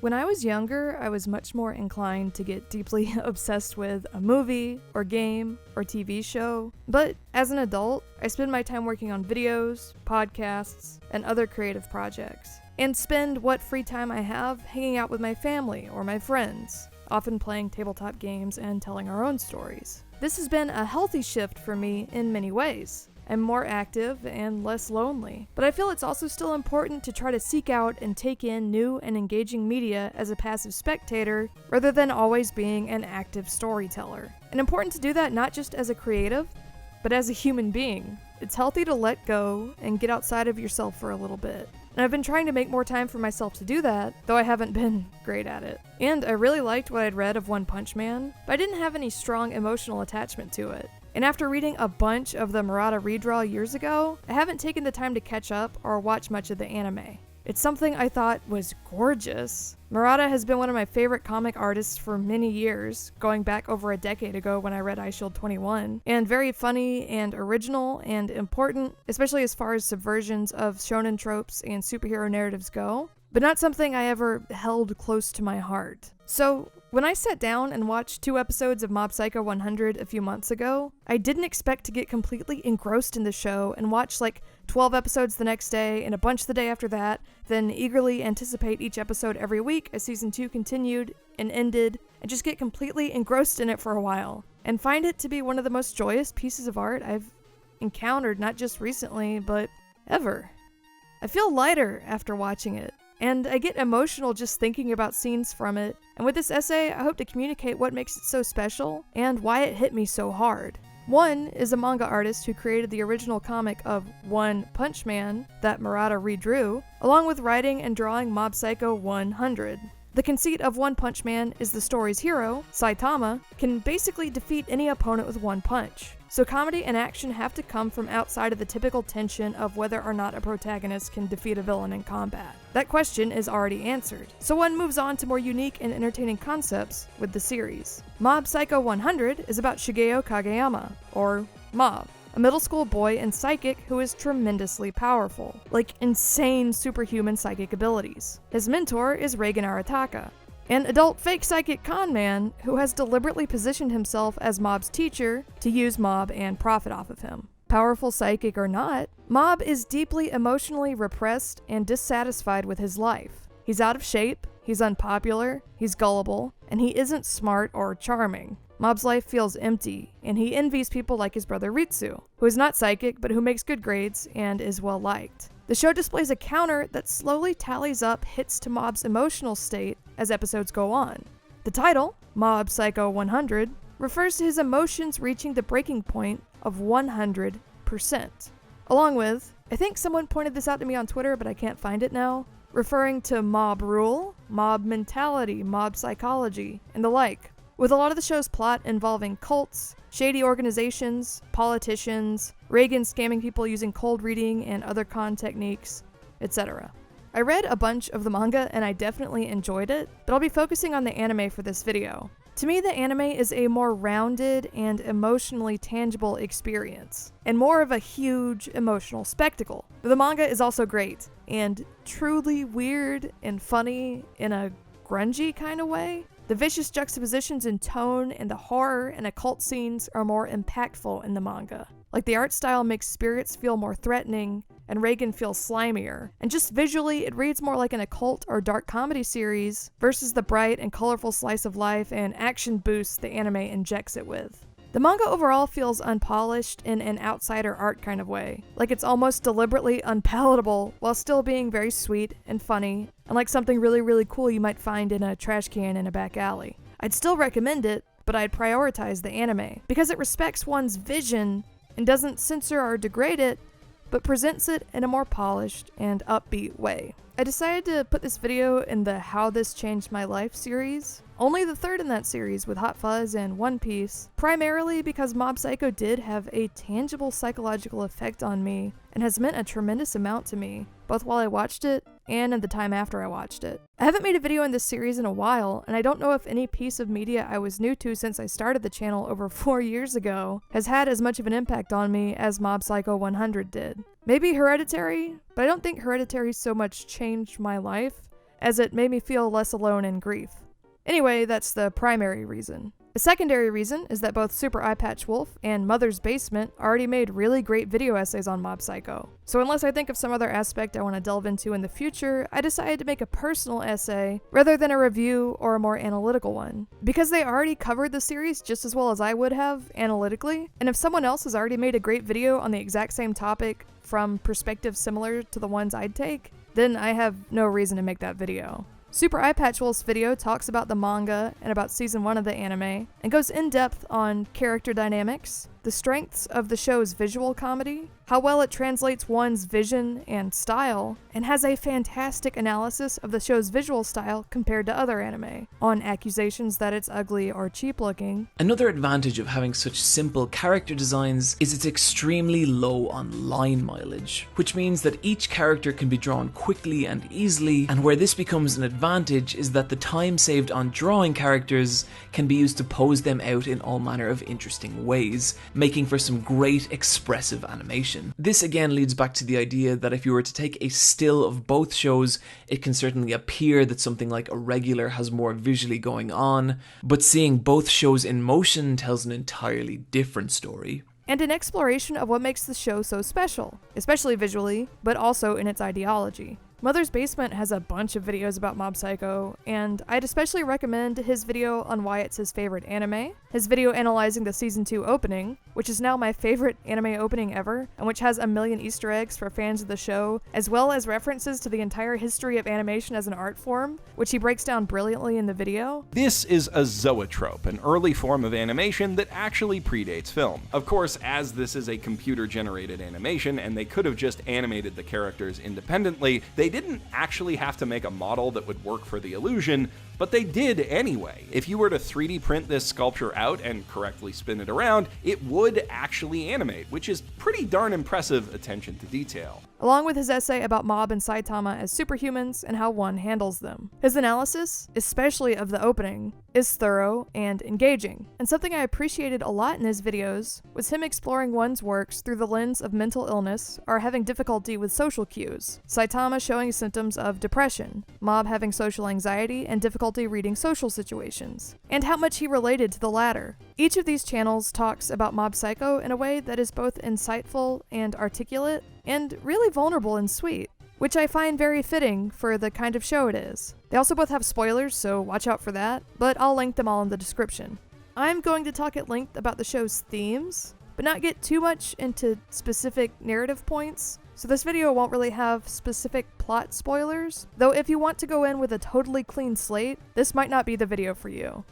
When I was younger, I was much more inclined to get deeply obsessed with a movie, or game, or TV show. But as an adult, I spend my time working on videos, podcasts, and other creative projects, and spend what free time I have hanging out with my family or my friends, often playing tabletop games and telling our own stories. This has been a healthy shift for me in many ways. I'm more active and less lonely, but I feel it's also still important to try to seek out and take in new and engaging media as a passive spectator rather than always being an active storyteller. And important to do that not just as a creative, but as a human being. It's healthy to let go and get outside of yourself for a little bit. And I've been trying to make more time for myself to do that, though I haven't been great at it. And I really liked what I'd read of One Punch Man, but I didn't have any strong emotional attachment to it. And after reading a bunch of the Murata redraw years ago, I haven't taken the time to catch up or watch much of the anime. It's something I thought was gorgeous. Murata has been one of my favorite comic artists for many years, going back over a decade ago when I read Eyeshield 21, and very funny and original and important, especially as far as subversions of shonen tropes and superhero narratives go, but not something I ever held close to my heart. So, when I sat down and watched 2 episodes of Mob Psycho 100 a few months ago, I didn't expect to get completely engrossed in the show and watch like 12 episodes the next day and a bunch the day after that, then eagerly anticipate each episode every week as season 2 continued and ended, and just get completely engrossed in it for a while, and find it to be one of the most joyous pieces of art I've encountered not just recently, but ever. I feel lighter after watching it, and I get emotional just thinking about scenes from it, and with this essay, I hope to communicate what makes it so special and why it hit me so hard. One is a manga artist who created the original comic of One Punch Man that Murata redrew, along with writing and drawing Mob Psycho 100. The conceit of One Punch Man is the story's hero, Saitama, can basically defeat any opponent with one punch. So comedy and action have to come from outside of the typical tension of whether or not a protagonist can defeat a villain in combat. That question is already answered, so one moves on to more unique and entertaining concepts with the series. Mob Psycho 100 is about Shigeo Kageyama, or Mob, a middle school boy and psychic who is tremendously powerful, like insane superhuman psychic abilities. His mentor is Reigen Arataka, an adult fake psychic con man who has deliberately positioned himself as Mob's teacher to use Mob and profit off of him. Powerful psychic or not, Mob is deeply emotionally repressed and dissatisfied with his life. He's out of shape, he's unpopular, he's gullible, and he isn't smart or charming. Mob's life feels empty, and he envies people like his brother Ritsu, who is not psychic but who makes good grades and is well liked. The show displays a counter that slowly tallies up hits to Mob's emotional state as episodes go on. The title, Mob Psycho 100, refers to his emotions reaching the breaking point of 100%. Along with, I think someone pointed this out to me on Twitter but I can't find it now, referring to mob rule, mob mentality, mob psychology, and the like. With a lot of the show's plot involving cults, shady organizations, politicians, Reigen scamming people using cold reading and other con techniques, etc. I read a bunch of the manga and I definitely enjoyed it, but I'll be focusing on the anime for this video. To me, the anime is a more rounded and emotionally tangible experience, and more of a huge emotional spectacle. But the manga is also great, and truly weird and funny in a grungy kind of way. The vicious juxtapositions in tone and the horror and occult scenes are more impactful in the manga. Like the art style makes spirits feel more threatening, and Reigen feels slimier, and just visually it reads more like an occult or dark comedy series versus the bright and colorful slice of life and action boosts the anime injects it with. The manga overall feels unpolished in an outsider art kind of way, like it's almost deliberately unpalatable while still being very sweet and funny, and like something really cool you might find in a trash can in a back alley. I'd still recommend it, but I'd prioritize the anime, because it respects one's vision and doesn't censor or degrade it, but presents it in a more polished and upbeat way. I decided to put this video in the How This Changed My Life series, only the third in that series with Hot Fuzz and One Piece, primarily because Mob Psycho did have a tangible psychological effect on me and has meant a tremendous amount to me, both while I watched it and in the time after I watched it. I haven't made a video in this series in a while, and I don't know if any piece of media I was new to since I started the channel over 4 years ago has had as much of an impact on me as Mob Psycho 100 did. Maybe Hereditary, but I don't think Hereditary so much changed my life as it made me feel less alone in grief. Anyway, that's the primary reason. A secondary reason is that both Super Eyepatch Wolf and Mother's Basement already made really great video essays on Mob Psycho. So unless I think of some other aspect I want to delve into in the future, I decided to make a personal essay rather than a review or a more analytical one. Because they already covered the series just as well as I would have, analytically, and if someone else has already made a great video on the exact same topic from perspectives similar to the ones I'd take, then I have no reason to make that video. Super Eyepatch Wolf's video talks about the manga and about season 1 of the anime, and goes in depth on character dynamics, the strengths of the show's visual comedy, how well it translates one's vision and style, and has a fantastic analysis of the show's visual style compared to other anime, on accusations that it's ugly or cheap looking. Another advantage of having such simple character designs is it's extremely low on line mileage, which means that each character can be drawn quickly and easily, and where this becomes an advantage is that the time saved on drawing characters can be used to pose them out in all manner of interesting ways, making for some great expressive animation. This again leads back to the idea that if you were to take a still of both shows, it can certainly appear that something like Irregular has more visually going on, but seeing both shows in motion tells an entirely different story. And an exploration of what makes the show so special, especially visually, but also in its ideology. Mother's Basement has a bunch of videos about Mob Psycho, and I'd especially recommend his video on why it's his favorite anime, his video analyzing the season 2 opening, which is now my favorite anime opening ever, and which has a million Easter eggs for fans of the show, as well as references to the entire history of animation as an art form, which he breaks down brilliantly in the video. This is a zoetrope, an early form of animation that actually predates film. Of course, as this is a computer-generated animation, and they could have just animated the characters independently, they didn't actually have to make a model that would work for the illusion, but they did anyway. If you were to 3D print this sculpture out and correctly spin it around, it would actually animate, which is pretty darn impressive attention to detail. Along with his essay about Mob and Saitama as superhumans and how one handles them. His analysis, especially of the opening, is thorough and engaging, and something I appreciated a lot in his videos was him exploring one's works through the lens of mental illness or having difficulty with social cues. Saitama showing symptoms of depression, Mob having social anxiety and difficulty reading social situations, and how much he related to the latter. Each of these channels talks about Mob Psycho in a way that is both insightful and articulate, and really vulnerable and sweet, which I find very fitting for the kind of show it is. They also both have spoilers, so watch out for that, but I'll link them all in the description. I'm going to talk at length about the show's themes, but not get too much into specific narrative points, so this video won't really have specific plot spoilers, though if you want to go in with a totally clean slate, this might not be the video for you.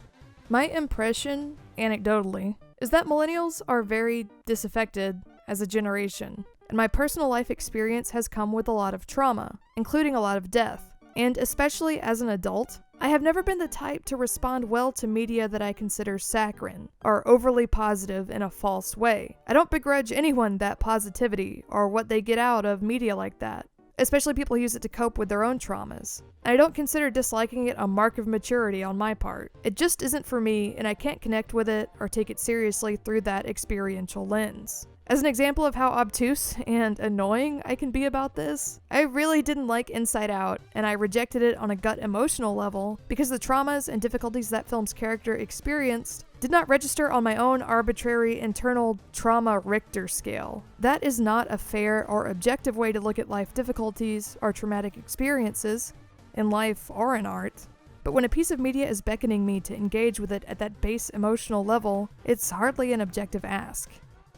My impression, anecdotally, is that millennials are very disaffected as a generation, and my personal life experience has come with a lot of trauma, including a lot of death, and especially as an adult, I have never been the type to respond well to media that I consider saccharine, or overly positive in a false way. I don't begrudge anyone that positivity, or what they get out of media like that, especially people who use it to cope with their own traumas. I don't consider disliking it a mark of maturity on my part. It just isn't for me, and I can't connect with it or take it seriously through that experiential lens. As an example of how obtuse and annoying I can be about this, I really didn't like Inside Out, and I rejected it on a gut emotional level because the traumas and difficulties that film's character experienced did not register on my own arbitrary internal trauma Richter scale. That is not a fair or objective way to look at life difficulties or traumatic experiences, in life or in art. But when a piece of media is beckoning me to engage with it at that base emotional level, it's hardly an objective ask.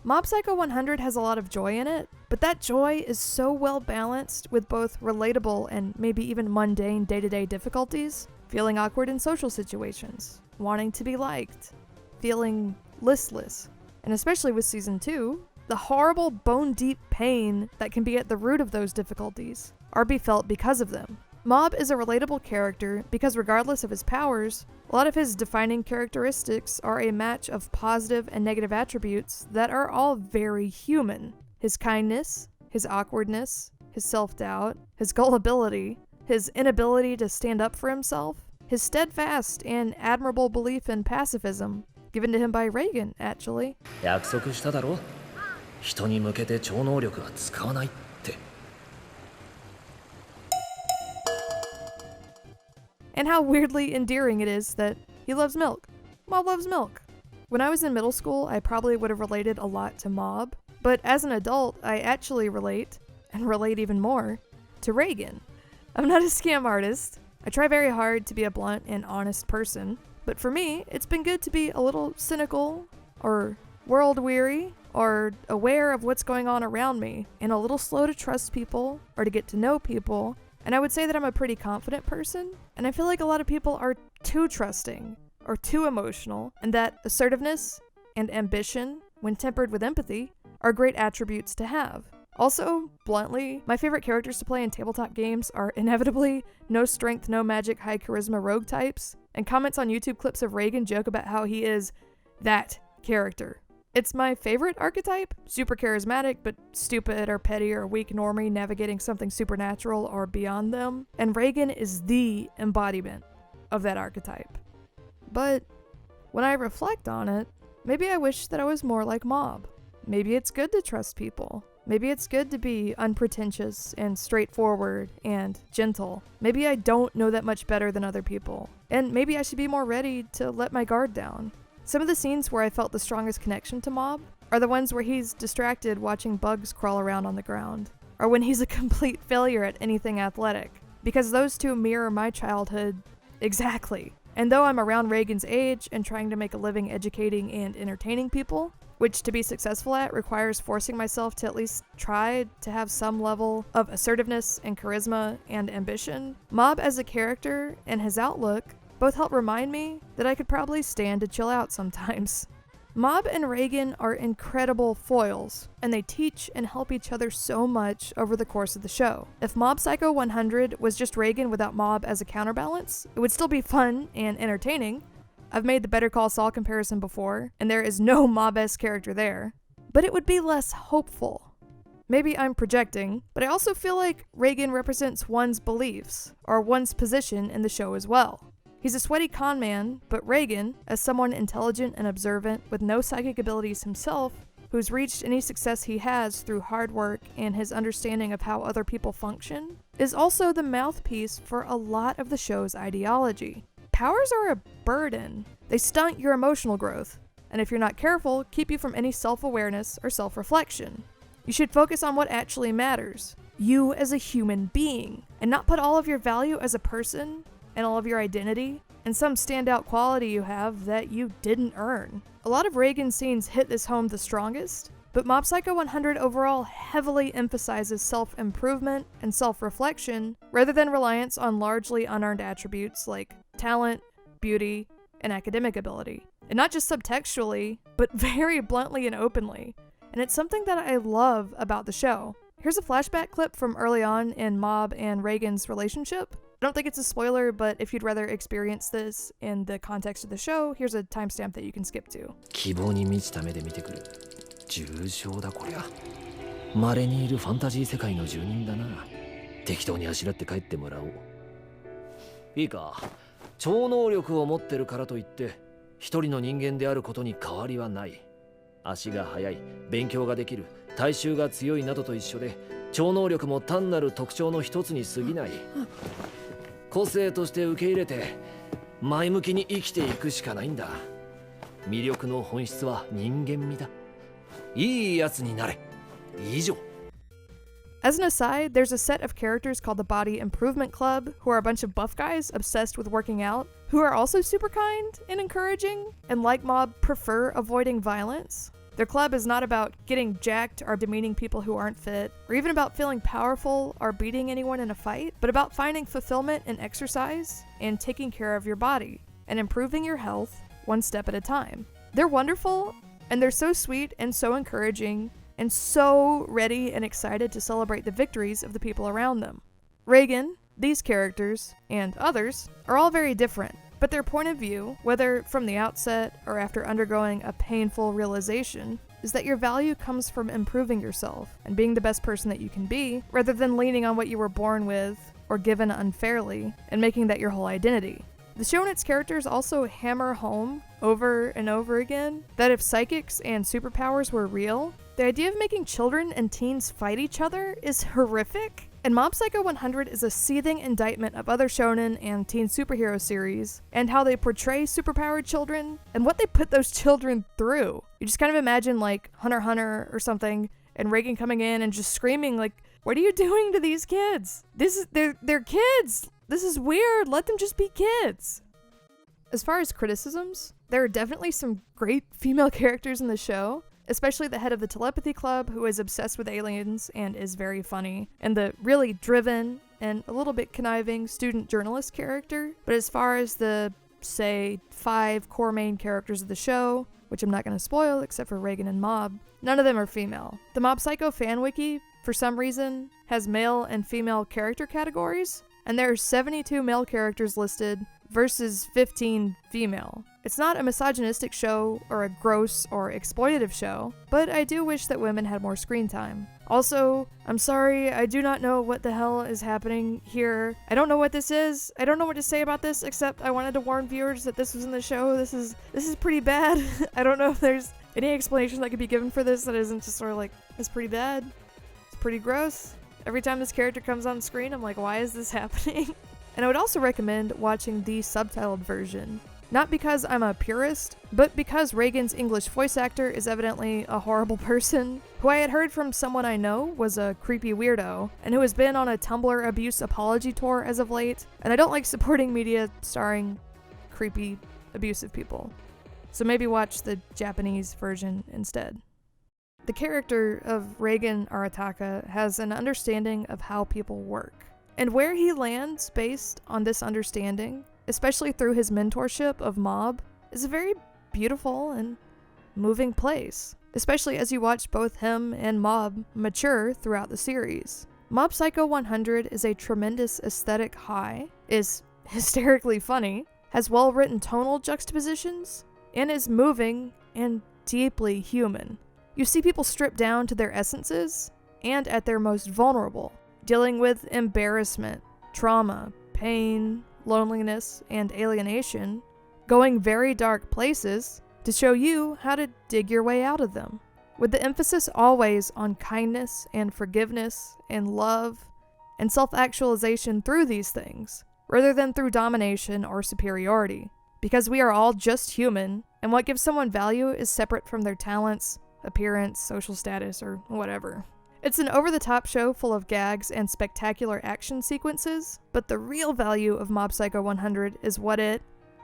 Mob Psycho 100 has a lot of joy in it, but that joy is so well balanced with both relatable and maybe even mundane day-to-day difficulties, feeling awkward in social situations, wanting to be liked, feeling listless, and especially with season 2, the horrible bone-deep pain that can be at the root of those difficulties, or be felt because of them. Mob is a relatable character because regardless of his powers, a lot of his defining characteristics are a match of positive and negative attributes that are all very human. His kindness, his awkwardness, his self-doubt, his gullibility, his inability to stand up for himself, his steadfast and admirable belief in pacifism, given to him by Reagan, actually. 約束しただろ? 人に向けて超能力は使わないって. and how weirdly endearing it is that he loves milk. Mob loves milk. When I was in middle school, I probably would have related a lot to Mob, but as an adult, I actually relate, and relate even more, to Reagan. I'm not a scam artist. I try very hard to be a blunt and honest person, but for me, it's been good to be a little cynical, or world-weary, or aware of what's going on around me, and a little slow to trust people, or to get to know people, and I would say that I'm a pretty confident person, and I feel like a lot of people are too trusting, or too emotional, and that assertiveness and ambition, when tempered with empathy, are great attributes to have. Also, bluntly, my favorite characters to play in tabletop games are inevitably no strength, no magic, high charisma rogue types, and comments on YouTube clips of Reagan joke about how he is that character. It's my favorite archetype, super charismatic, but stupid or petty or weak normie navigating something supernatural or beyond them, and Reagan is the embodiment of that archetype. But when I reflect on it, maybe I wish that I was more like Mob. Maybe it's good to trust people. Maybe it's good to be unpretentious and straightforward and gentle. Maybe I don't know that much better than other people. And maybe I should be more ready to let my guard down. Some of the scenes where I felt the strongest connection to Mob are the ones where he's distracted watching bugs crawl around on the ground, or when he's a complete failure at anything athletic, because those two mirror my childhood exactly. And though I'm around Reagan's age and trying to make a living educating and entertaining people, which to be successful at requires forcing myself to at least try to have some level of assertiveness and charisma and ambition, Mob as a character and his outlook both help remind me that I could probably stand to chill out sometimes. Mob and Reagan are incredible foils, and they teach and help each other so much over the course of the show. If Mob Psycho 100 was just Reagan without Mob as a counterbalance, it would still be fun and entertaining. I've made the Better Call Saul comparison before, and there is no Mob-esque character there, but it would be less hopeful. Maybe I'm projecting, but I also feel like Reagan represents one's beliefs, or one's position in the show as well. He's a sweaty con man, but Reagan, as someone intelligent and observant with no psychic abilities himself, who's reached any success he has through hard work and his understanding of how other people function, is also the mouthpiece for a lot of the show's ideology. Powers are a burden. They stunt your emotional growth, and if you're not careful, keep you from any self-awareness or self-reflection. You should focus on what actually matters, you as a human being, and not put all of your value as a person and all of your identity and some standout quality you have that you didn't earn. A lot of Reagan's scenes hit this home the strongest, but Mob Psycho 100 overall heavily emphasizes self-improvement and self-reflection rather than reliance on largely unearned attributes like talent, beauty, and academic ability. And not just subtextually, but very bluntly and openly. And it's something that I love about the show. Here's a flashback clip from early on in Mob and Reagan's relationship. I don't think it's a spoiler, but if you'd rather experience this in the context of the show, here's a timestamp that you can skip to. 希望に満ちた目で見てくる。重症だこりゃ。稀にいるファンタジー世界の住人だな。適当にあしらって帰ってもらおう。いいか。超能力を持ってるからといって一人の人間であることに変わりはない。足が速い、勉強ができる、体臭が強いなどと一緒で超能力も単なる特徴の一つに過ぎない。個性として受け入れて前向きに生きていくしかないんだ。魅力の本質は人間味だ。いいやつになれ。以上。As an aside, there's a set of characters called the Body Improvement Club, who are a bunch of buff guys obsessed with working out, who are also super kind and encouraging, and like Mob, prefer avoiding violence. Their club is not about getting jacked or demeaning people who aren't fit, or even about feeling powerful or beating anyone in a fight, but about finding fulfillment in exercise and taking care of your body, and improving your health one step at a time. They're wonderful, and they're so sweet and so encouraging, and so ready and excited to celebrate the victories of the people around them. Reagan, these characters, and others are all very different, but their point of view, whether from the outset or after undergoing a painful realization, is that your value comes from improving yourself and being the best person that you can be, rather than leaning on what you were born with or given unfairly and making that your whole identity. The show and its characters also hammer home, over and over again, that if psychics and superpowers were real, the idea of making children and teens fight each other is horrific And Mob Psycho 100 is a seething indictment of other shonen and teen superhero series, and how they portray superpowered children, and what they put those children through. You just kind of imagine like Hunter x Hunter or something, and Reagan coming in and just screaming like, "What are you doing to these kids? They're kids! This is weird, let them just be kids!" As far as criticisms, there are definitely some great female characters in the show, especially the head of the telepathy club, who is obsessed with aliens and is very funny, and the really driven and a little bit conniving student journalist character. But as far as the, say, 5 core main characters of the show, which I'm not going to spoil except for Reagan and Mob, none of them are female. The Mob Psycho fan wiki, for some reason, has male and female character categories, and there are 72 male characters listed versus 15 female. It's not a misogynistic show or a gross or exploitative show, but I do wish that women had more screen time. Also, I'm sorry, I do not know what the hell is happening here. I don't know what this is. I don't know what to say about this, except I wanted to warn viewers that this was in the show. This is pretty bad. I don't know if there's any explanation that could be given for this that isn't just sort of like, it's pretty bad. It's pretty gross. Every time this character comes on screen, I'm like, why is this happening? And I would also recommend watching the subtitled version. Not because I'm a purist, but because Reagan's English voice actor is evidently a horrible person, who I had heard from someone I know was a creepy weirdo, and who has been on a Tumblr abuse apology tour as of late, and I don't like supporting media starring creepy, abusive people. So maybe watch the Japanese version instead. The character of Reagan Arataka has an understanding of how people work. And where he lands based on this understanding, especially through his mentorship of Mob, is a very beautiful and moving place, especially as you watch both him and Mob mature throughout the series. Mob Psycho 100 is a tremendous aesthetic high, is hysterically funny, has well-written tonal juxtapositions, and is moving and deeply human. You see people stripped down to their essences and at their most vulnerable, dealing with embarrassment, trauma, pain, loneliness, and alienation, going very dark places to show you how to dig your way out of them, with the emphasis always on kindness and forgiveness and love and self-actualization through these things, rather than through domination or superiority, because we are all just human, and what gives someone value is separate from their talents, appearance, social status, or whatever. It's an over-the-top show full of gags and spectacular action sequences, but the real value of Mob Psycho 100 is what it,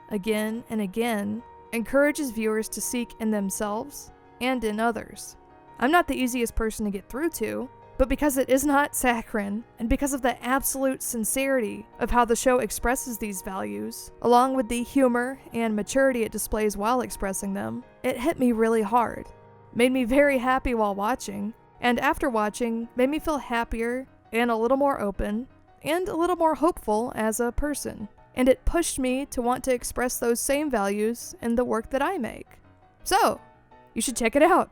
again and again, encourages viewers to seek in themselves and in others. I'm not the easiest person to get through to, but because it is not saccharine, and because of the absolute sincerity of how the show expresses these values, along with the humor and maturity it displays while expressing them, it hit me really hard, made me very happy while watching, and after watching, made me feel happier and a little more open and a little more hopeful as a person. And it pushed me to want to express those same values in the work that I make. So, you should check it out.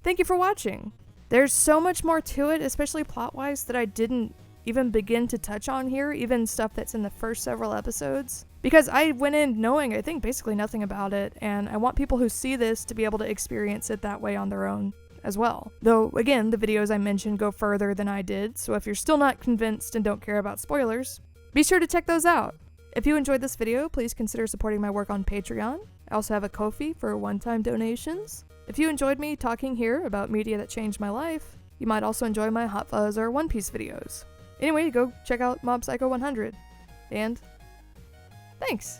Thank you for watching. There's so much more to it, especially plot-wise, that I didn't even begin to touch on here, even stuff that's in the first several episodes. Because I went in knowing, I think, basically nothing about it, and I want people who see this to be able to experience it that way on their own as well. Though, again, the videos I mentioned go further than I did, so if you're still not convinced and don't care about spoilers, be sure to check those out. If you enjoyed this video, please consider supporting my work on Patreon. I also have a Ko-fi for one-time donations. If you enjoyed me talking here about media that changed my life, you might also enjoy my Hot Fuzz or One Piece videos. Anyway, go check out Mob Psycho 100. And thanks!